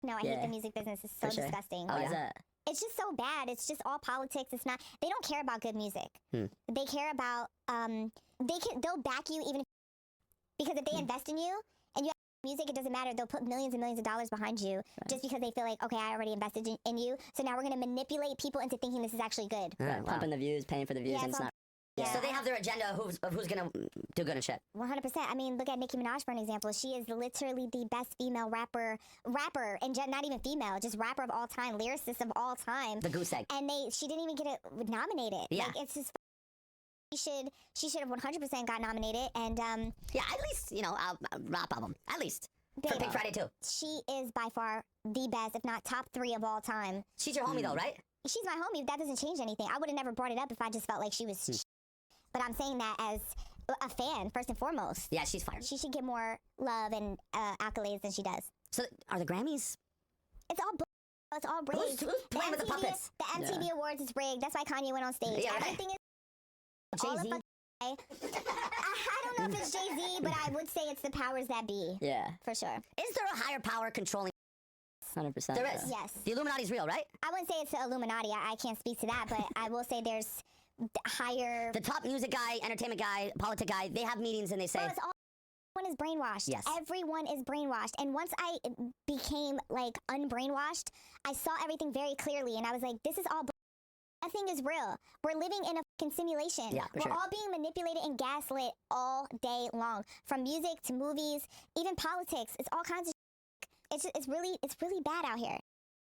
No, I hate the music business. It's so disgusting. Oh, is it? It's just so bad. It's just all politics. It's not. They don't care about good music. They care about they'll back you even if, because if they invest in you and you have music, it doesn't matter. They'll put millions and millions of dollars behind you just because they feel like, okay, I already invested in you, so now we're gonna manipulate people into thinking this is actually good. Pumping the views, paying for the views, and it's not. Yeah. So they have their agenda of who's gonna do good and shit. 100%. I mean, look at Nicki Minaj for an example. She is literally the best female rapper, and not even female, just rapper of all time, lyricist of all time. The goose egg. And she didn't even get it nominated. Yeah. Like, it's just. She should have 100% got nominated, and yeah, at least rap album, at least babe, for Pink Friday too. She is by far the best, if not top 3 of all time. She's your homie though, right? She's my homie. That doesn't change anything. I would have never brought it up if I just felt like she was. But I'm saying that as a fan, first and foremost. Yeah, she's fire. She should get more love and accolades than she does. So, are the Grammys? It's all it's all rigged. Who's playing with the puppets? The MTV Awards is rigged. That's why Kanye went on stage. Yeah, Everything is Jay-Z? I don't know if it's Jay-Z, but I would say it's the powers that be. Yeah. For sure. Is there a higher power controlling? 100%. There is. Yes. The Illuminati's real, right? I wouldn't say it's the Illuminati. I can't speak to that, but I will say there's higher. The top music guy, entertainment guy, politic guy, they have meetings and they say. Well, it's all. Everyone is brainwashed. Yes. Everyone is brainwashed. And once I became like unbrainwashed, I saw everything very clearly, and I was like, this is all. Nothing is real. We're living in a fucking simulation. Yeah, We're all being manipulated and gaslit all day long. From music to movies, even politics. It's all kinds of it's really bad out here.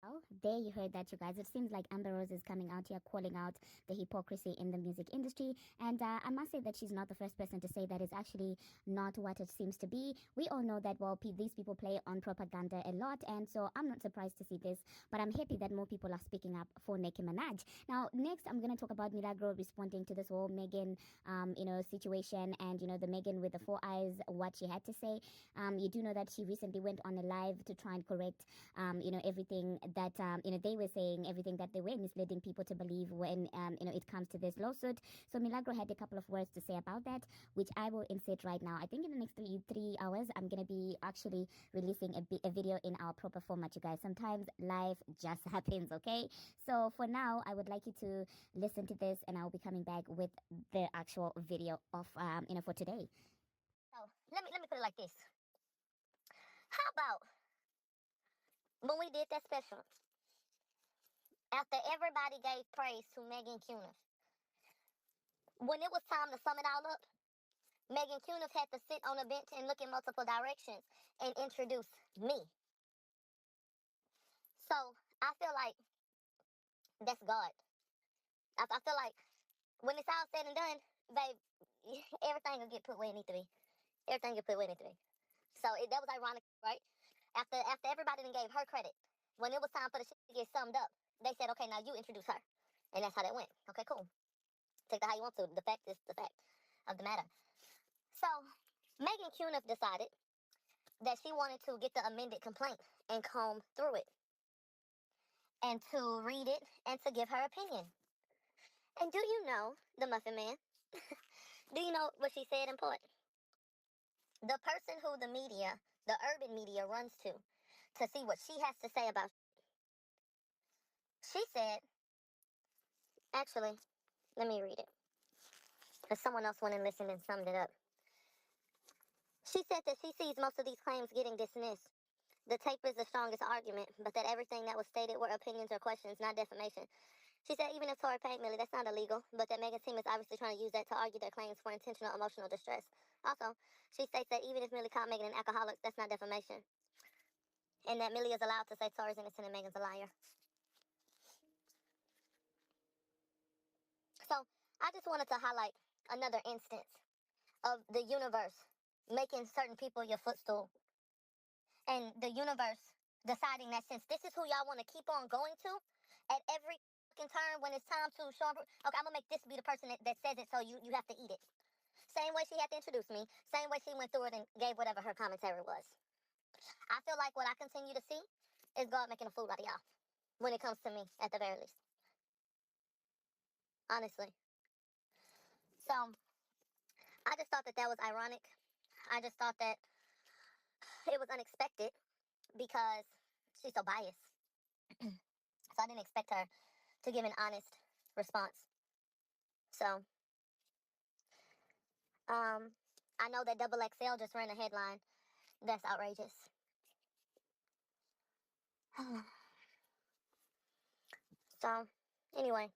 Well, there you heard that, you guys. It seems like Amber Rose is coming out here calling out the hypocrisy in the music industry. And I must say that she's not the first person to say that it's actually not what it seems to be. We all know that, well, these people play on propaganda a lot. And so I'm not surprised to see this. But I'm happy that more people are speaking up for Nicki Minaj. Now, next, I'm going to talk about Milagro responding to this whole Megan, situation. And, the Megan with the 4 eyes, what she had to say. You do know that she recently went on a live to try and correct, everything that they were saying, everything that they were misleading people to believe when it comes to this lawsuit. So Milagro had a couple of words to say about that, which I will insert right now. I think in the next three hours I'm gonna be actually releasing a video in our proper format, you guys. Sometimes life just happens, okay? So for now, I would like you to listen to this, and I'll be coming back with the actual video of for today. So let me put it like this. How about when we did that special, after everybody gave praise to Megan Cuniff, when it was time to sum it all up, Megan Cuniff had to sit on a bench and look in multiple directions and introduce me. So I feel like that's God. I feel like when it's all said and done, babe, everything will get put where it needs to be. Everything will put where it needs to be. So that was ironic, right? After everybody then gave her credit, when it was time for the shit to get summed up, they said, okay, now you introduce her. And that's how that went. Okay, cool. Take that how you want to. The fact is the fact of the matter. So, Megan Cuniff decided that she wanted to get the amended complaint and comb through it. And to read it and to give her opinion. And do you know, the Muffin Man, do you know what she said in part? The person who the urban media runs to see what she has to say about. She said, actually, let me read it. Because someone else went and listened and summed it up. She said that she sees most of these claims getting dismissed. The tape is the strongest argument, but that everything that was stated were opinions or questions, not defamation. She said even if Tory paid Millie, that's not illegal, but that Megan's team is obviously trying to use that to argue their claims for intentional emotional distress. Also, she states that even if Millie called Megan an alcoholic, that's not defamation. And that Millie is allowed to say Tory's innocent and Megan's a liar. So, I just wanted to highlight another instance of the universe making certain people your footstool. And the universe deciding that since this is who y'all want to keep on going to, at every fucking turn when it's time to show them, okay, I'm going to make this be the person that says it, so you have to eat it. Same way she had to introduce me, same way she went through it and gave whatever her commentary was. I feel like what I continue to see is God making a fool out of y'all when it comes to me, at the very least. Honestly. So, I just thought that was ironic. I just thought that it was unexpected because she's so biased. So I didn't expect her to give an honest response. So, I know that Double XL just ran a headline. That's outrageous. So, anyway,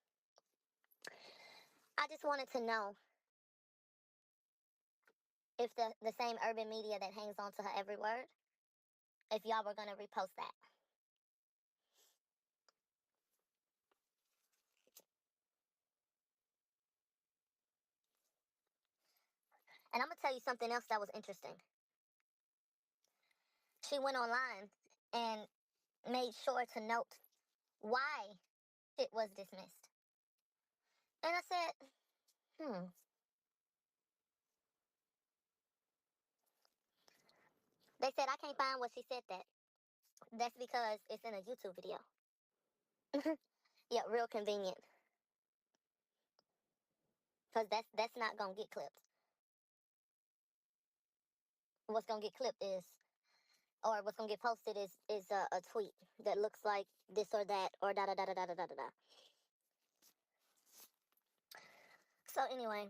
I just wanted to know if the same urban media that hangs on to her every word, if y'all were gonna repost that. And I'm gonna tell you something else that was interesting. She went online and made sure to note why it was dismissed. And I said, They said I can't find where she said that. That's because it's in a YouTube video. Yeah, real convenient. Cause that's not gonna get clipped. What's gonna get clipped is, or what's gonna get posted is a tweet that looks like this or that or da da da da da da da da. So anyway,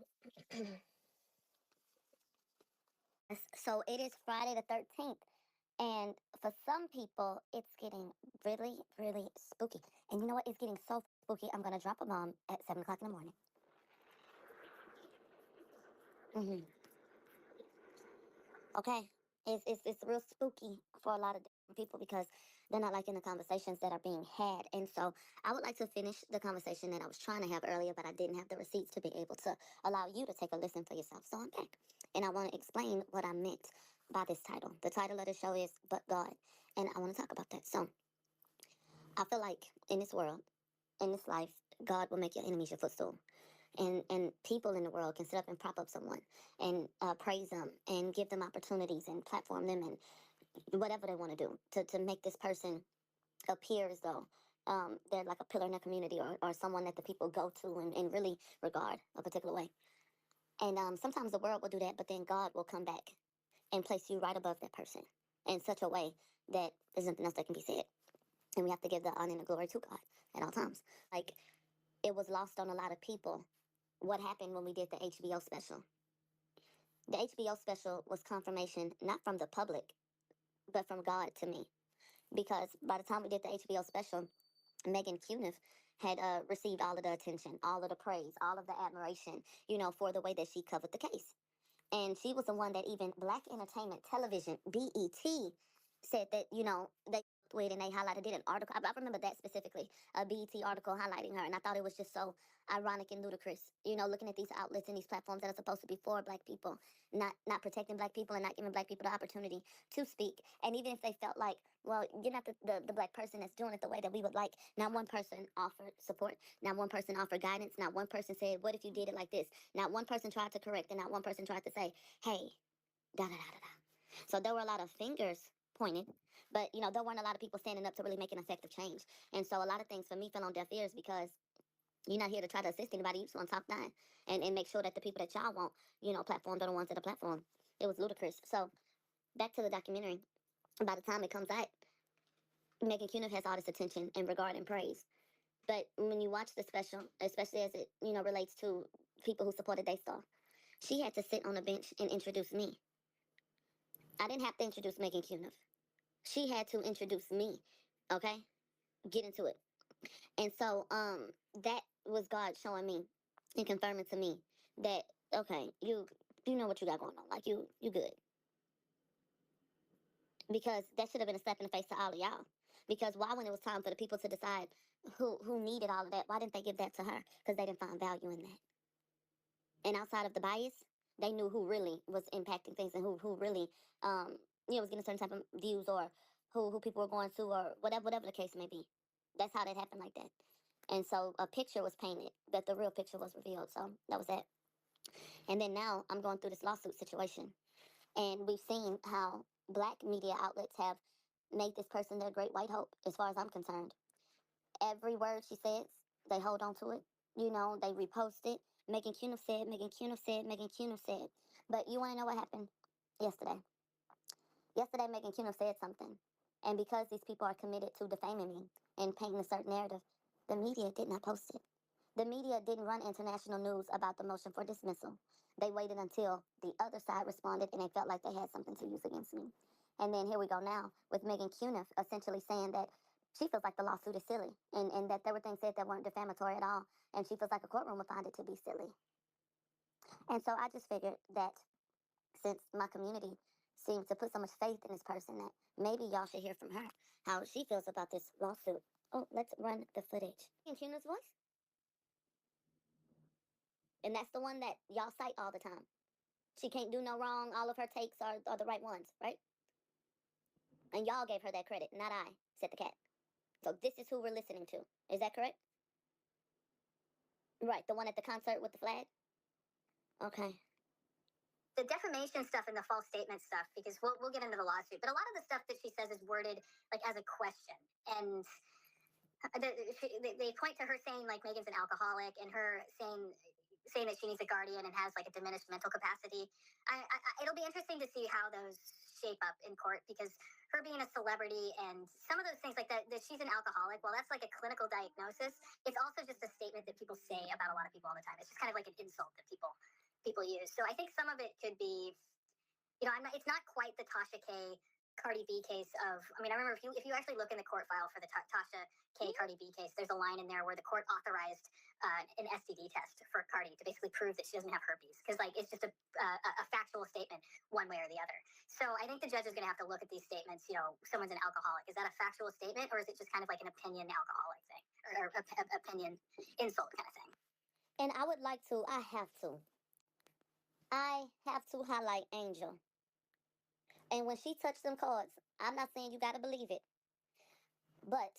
so it is Friday the 13th, and for some people, it's getting really, really spooky. And you know what? It's getting so spooky. I'm gonna drop a bomb at 7 o'clock in the morning. Okay, it's real spooky for a lot of different people because they're not liking the conversations that are being had. And so I would like to finish the conversation that I was trying to have earlier, but I didn't have the receipts to be able to allow you to take a listen for yourself. So I'm back, and I want to explain what I meant by this title. The title of the show is "But God," and I want to talk about that. So I feel like in this world, in this life, God will make your enemies your footstool. And people in the world can sit up and prop up someone and praise them and give them opportunities and platform them and whatever they want to do to make this person appear as though they're like a pillar in the community or someone that the people go to and really regard a particular way. And sometimes the world will do that, but then God will come back and place you right above that person in such a way that there's nothing else that can be said. And we have to give the honor and the glory to God at all times. Like, it was lost on a lot of people what happened when we did the HBO special. The HBO special was confirmation, not from the public, but from God to me. Because by the time we did the HBO special, Megan Cuniff had received all of the attention, all of the praise, all of the admiration, for the way that she covered the case. And she was the one that even Black Entertainment Television, BET, said that, they with and they highlighted it an article. I remember that specifically, a BET article highlighting her. And I thought it was just so ironic and ludicrous, looking at these outlets and these platforms that are supposed to be for Black people, not protecting Black people and not giving Black people the opportunity to speak. And even if they felt like, well, you're not the Black person that's doing it the way that we would like, not one person offered support, not one person offered guidance, not one person said, what if you did it like this? Not one person tried to correct, and not one person tried to say, hey, da da da da da. So there were a lot of fingers pointed, but there weren't a lot of people standing up to really make an effective change. And so a lot of things for me fell on deaf ears because you're not here to try to assist anybody. You just want to talk down and make sure that the people that y'all want, platformed are the ones that are platform. It was ludicrous. So back to the documentary. By the time it comes out, Megan Cuniff has all this attention and regard and praise. But when you watch the special, especially as it, relates to people who supported Daystar, she had to sit on a bench and introduce me. I didn't have to introduce Megan Cuniff. She had to introduce me. Okay? Get into it. And so that was God showing me and confirming to me that, okay, you know what you got going on. Like you good. Because that should have been a slap in the face to all of y'all. Because why, when it was time for the people to decide who needed all of that, why didn't they give that to her? Because they didn't find value in that. And outside of the bias, they knew who really was impacting things and who really was getting certain type of views, or who people were going to, or whatever the case may be. That's how that happened like that. And so a picture was painted, but the real picture was revealed. So that was that. And then now I'm going through this lawsuit situation. And we've seen how Black media outlets have made this person their great white hope, as far as I'm concerned. Every word she says, they hold on to it. They repost it. Megan Cuniff said, Megan Cuniff said, Megan Cuniff said. But you want to know what happened yesterday? Yesterday, Megan Cuniff said something And because these people are committed to defaming me and painting a certain narrative, the media did not post it. The media didn't run international news about the motion for dismissal. They waited until the other side responded and they felt like they had something to use against me. And then here we go now with Megan Cuniff essentially saying that she feels like the lawsuit is silly and that there were things said that weren't defamatory at all. And she feels like a courtroom would find it to be silly. And so I just figured that since my community seems to put so much faith in this person that maybe y'all should hear from her how she feels about this lawsuit. Oh, let's run the footage. In Cuniff's voice. And that's the one that y'all cite all the time. She can't do no wrong. All of her takes are the right ones, right? And y'all gave her that credit, not I, said the cat. So this is who we're listening to. Is that correct? Right, the one at the concert with the flag? Okay. The defamation stuff and the false statement stuff, because we'll get into the lawsuit, but a lot of the stuff that she says is worded like as a question. And they point to her saying like Megan's an alcoholic and her saying that she needs a guardian and has like a diminished mental capacity. It'll be interesting to see how those shape up in court, because her being a celebrity and some of those things like that she's an alcoholic, well, that's like a clinical diagnosis. It's also just a statement that people say about a lot of people all the time. It's just kind of like an insult that people use. So I think some of it could be, it's not quite the Tasha K. Cardi B case of, I remember if you actually look in the court file for the Tasha K. Cardi B case, there's a line in there where the court authorized an STD test for Cardi to basically prove that she doesn't have herpes, because like it's just a factual statement one way or the other. So I think the judge is going to have to look at these statements. Someone's an alcoholic. Is that a factual statement, or is it just kind of like an opinion alcoholic thing, or opinion insult kind of thing? And I would like to, I have to highlight Angel. And when she touched them cards, I'm not saying you gotta believe it, but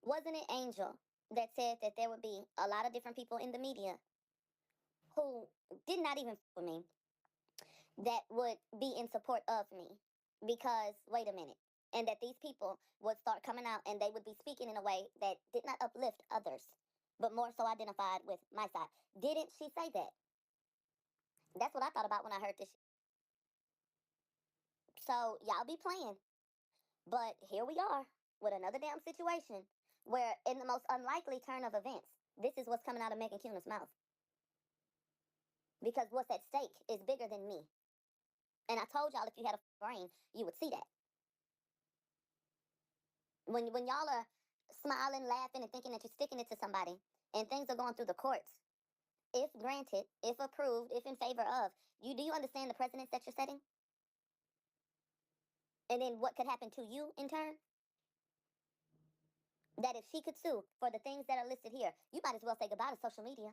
wasn't it Angel that said that there would be a lot of different people in the media who did not even for me, that would be in support of me? Because, wait a minute, and that these people would start coming out and they would be speaking in a way that did not uplift others, but more so identified with my side. Didn't she say that? That's what I thought about when I heard this. So y'all be playing. But here we are with another damn situation where, in the most unlikely turn of events, this is what's coming out of Megan Cuniff's mouth. Because what's at stake is bigger than me. And I told y'all if you had a brain, you would see that. When y'all are smiling, laughing, and thinking that you're sticking it to somebody, and things are going through the courts, if granted, if approved, if in favor of, do you understand the precedents that you're setting? And then what could happen to you in turn? That if she could sue for the things that are listed here, you might as well say goodbye to social media.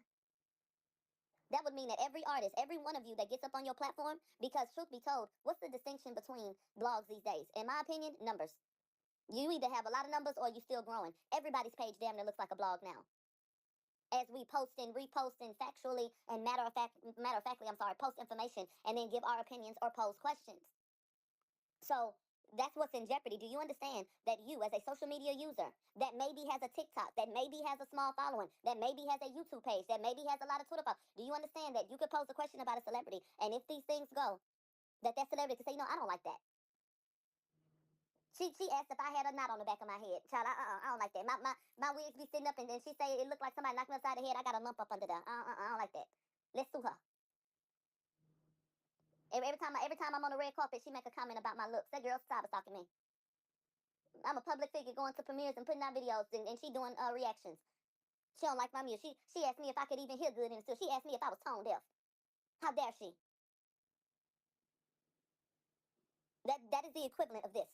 That would mean that every artist, every one of you that gets up on your platform, because truth be told, what's the distinction between blogs these days? In my opinion, numbers. You either have a lot of numbers or you're still growing. Everybody's page damn near looks like a blog now. As we post and repost and factually and matter of factly, post information and then give our opinions or pose questions. So that's what's in jeopardy. Do you understand that you, as a social media user, that maybe has a TikTok, that maybe has a small following, that maybe has a YouTube page, that maybe has a lot of Twitter followers, do you understand that you could pose a question about a celebrity, and if these things go, that celebrity could say, I don't like that. She asked if I had a knot on the back of my head. Child, I don't like that. My wigs be sitting up, and then she say it looked like somebody knocked me upside the head. I got a lump up under there. I don't like that. Let's sue her. Every time I'm on the red carpet, she make a comment about my looks. That girl's tired of stalking me. I'm a public figure going to premieres and putting out videos, and she doing reactions. She don't like my music. She asked me if I could even hear good in the studio. She asked me if I was tone deaf. How dare she? That is the equivalent of this.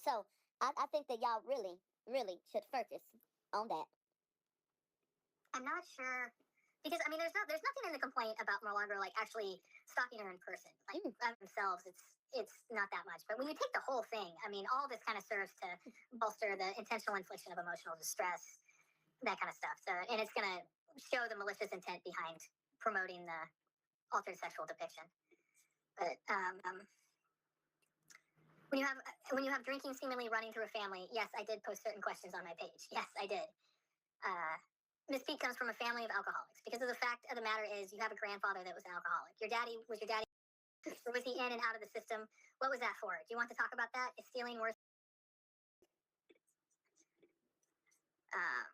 So I think that y'all really, really should focus on that. I'm not sure, because there's nothing in the complaint about Milagro like actually stalking her in person. Like themselves, it's not that much. But when you take the whole thing, all this kind of serves to bolster the intentional infliction of emotional distress, that kind of stuff. So, and it's going to show the malicious intent behind promoting the altered sexual depiction. But when you have drinking seemingly running through a family, yes, I did post certain questions on my page. Yes, I did. Miss Pete comes from a family of alcoholics, because of the fact of the matter is you have a grandfather that was an alcoholic. Was your daddy Or was he in and out of the system? What was that for? Do you want to talk about that? Is stealing worth? Um,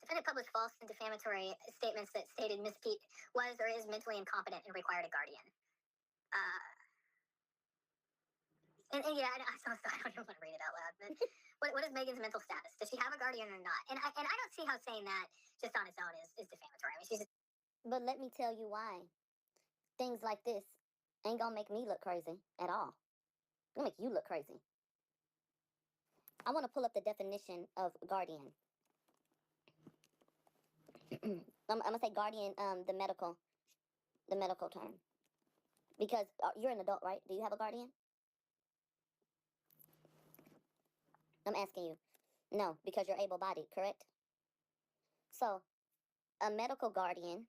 Defendant published false and defamatory statements that stated Miss Pete was or is mentally incompetent and required a guardian. Uh, and yeah, I don't even want to read it out loud. But what is Megan's mental status? Does she have a guardian or not? And I don't see how saying that just on its own is defamatory. I mean, she's. But let me tell you why. Things like this ain't gonna make me look crazy at all. It's gonna make you look crazy. I want to pull up the definition of guardian. I'm gonna say guardian, the medical term. Because you're an adult, right? Do you have a guardian? I'm asking you. No, because you're able-bodied, correct? So, a medical guardian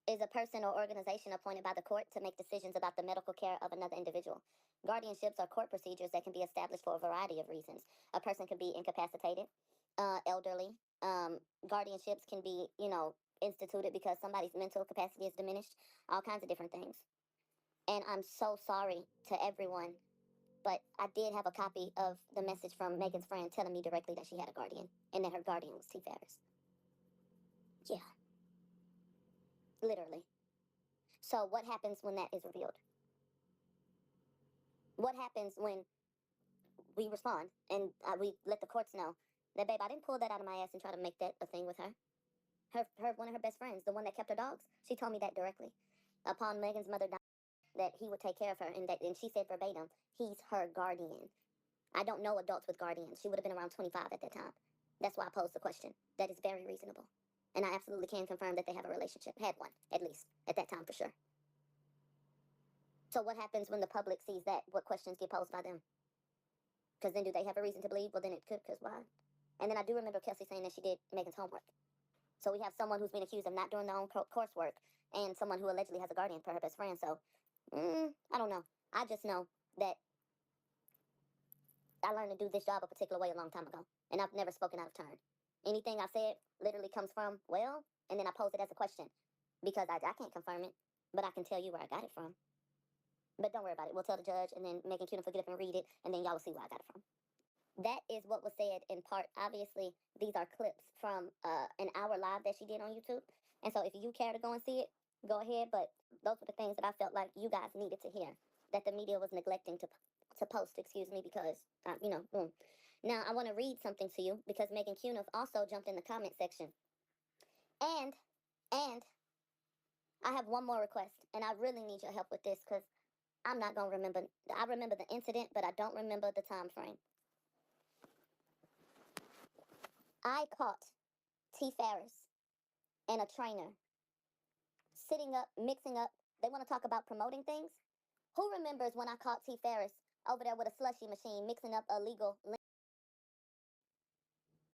is a person or organization appointed by the court to make decisions about the medical care of another individual. Guardianships are court procedures that can be established for a variety of reasons. A person can be incapacitated, elderly. Guardianships can be, instituted because somebody's mental capacity is diminished. All kinds of different things. And I'm so sorry to everyone, but I did have a copy of the message from Megan's friend telling me directly that she had a guardian and that her guardian was T. Ferris. Yeah. Literally. So what happens when that is revealed? What happens when we respond and we let the courts know that, babe, I didn't pull that out of my ass and try to make that a thing with her. One of her best friends, the one that kept her dogs, she told me that directly. Upon Megan's mother dying, that he would take care of her, and she said verbatim, he's her guardian. I don't know adults with guardians. She would have been around 25 at that time. That's why I posed the question. That is very reasonable. And I absolutely can confirm that they have a relationship. Had one, at least, at that time for sure. So what happens when the public sees that? What questions get posed by them? Because then do they have a reason to believe? Well, then it could, because why? And then I do remember Kelsey saying that she did Megan's homework. So we have someone who's been accused of not doing their own coursework and someone who allegedly has a guardian for her best friend. So, I don't know. I just know that I learned to do this job a particular way a long time ago. And I've never spoken out of turn. Anything I've said literally comes from, well, and then I pose it as a question. Because I can't confirm it, but I can tell you where I got it from. But don't worry about it. We'll tell the judge, and then Megan Cunin will get up and read it, and then y'all will see where I got it from. That is what was said in part. Obviously, these are clips from an hour live that she did on YouTube. And so if you care to go and see it, go ahead. But those were the things that I felt like you guys needed to hear, that the media was neglecting to post, because, boom. Now, I want to read something to you because Megan Cunin also jumped in the comment section. And I have one more request, and I really need your help with this because I'm not going to remember. I remember the incident, but I don't remember the time frame. I caught T. Ferris and a trainer sitting up, mixing up. They want to talk about promoting things. Who remembers when I caught T. Ferris over there with a slushy machine mixing up illegal